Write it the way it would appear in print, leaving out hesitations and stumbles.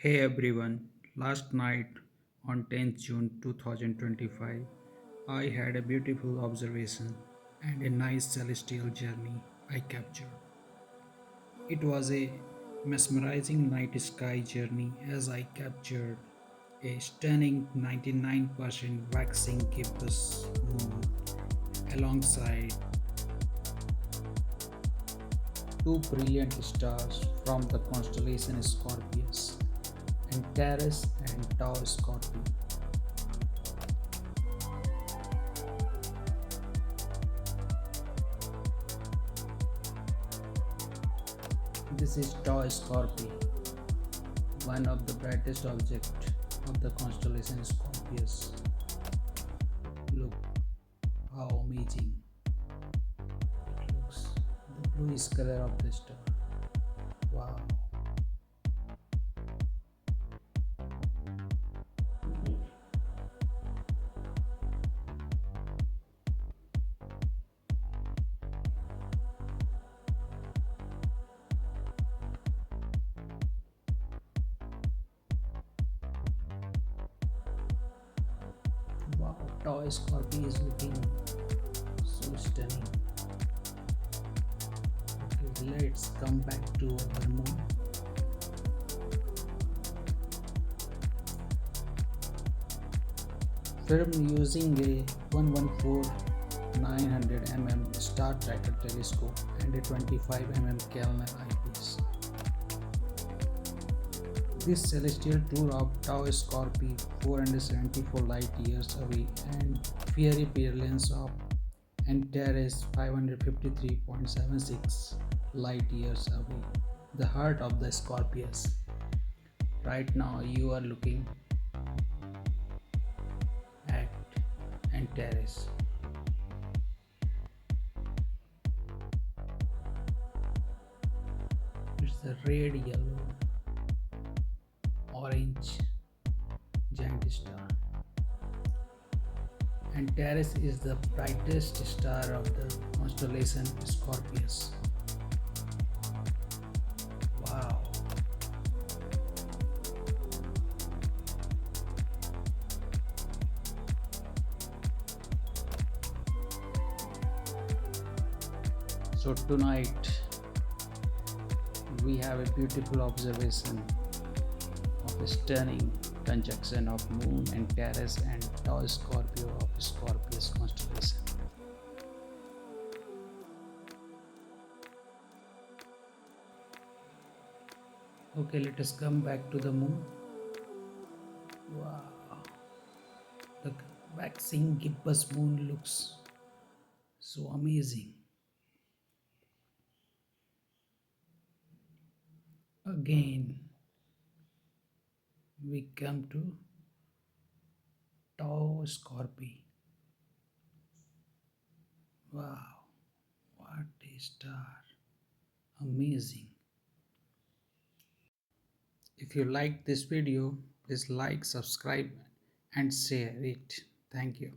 Hey everyone, last night on 10th June 2025, I had a beautiful observation and a nice celestial journey I captured. It was a mesmerizing night sky journey as I captured a stunning 99% waxing gibbous moon alongside two brilliant stars from the constellation Scorpius, Antares and Tau Scorpii. This is Tau Scorpii, one of the brightest objects of the constellation Scorpius. Look how amazing it looks. The bluish color of the star. Wow. Wow, Tau Scorpii is looking so stunning. Okay, let's come back to our moon. Filmed using a 114 900 mm StarTracker telescope and a 25 mm Kellner eyepiece. This celestial tour of Tau Scorpii 474 light years away and fiery brilliance of Antares 553.76 light years away, the heart of the Scorpius. Right now you are looking at Antares. It's a red, yellow, orange giant star. Antares is the brightest star of the constellation Scorpius. Wow. So tonight we have a beautiful observation of a stunning conjunction of Moon Antares and Tau Scorpio of Scorpius constellation. Okay, let us come back to the Moon. Wow, the waxing gibbous moon looks so amazing. Again, we come to Tau Scorpii. Wow, what a star! Amazing. If you like this video, please like, subscribe, and share it. Thank you.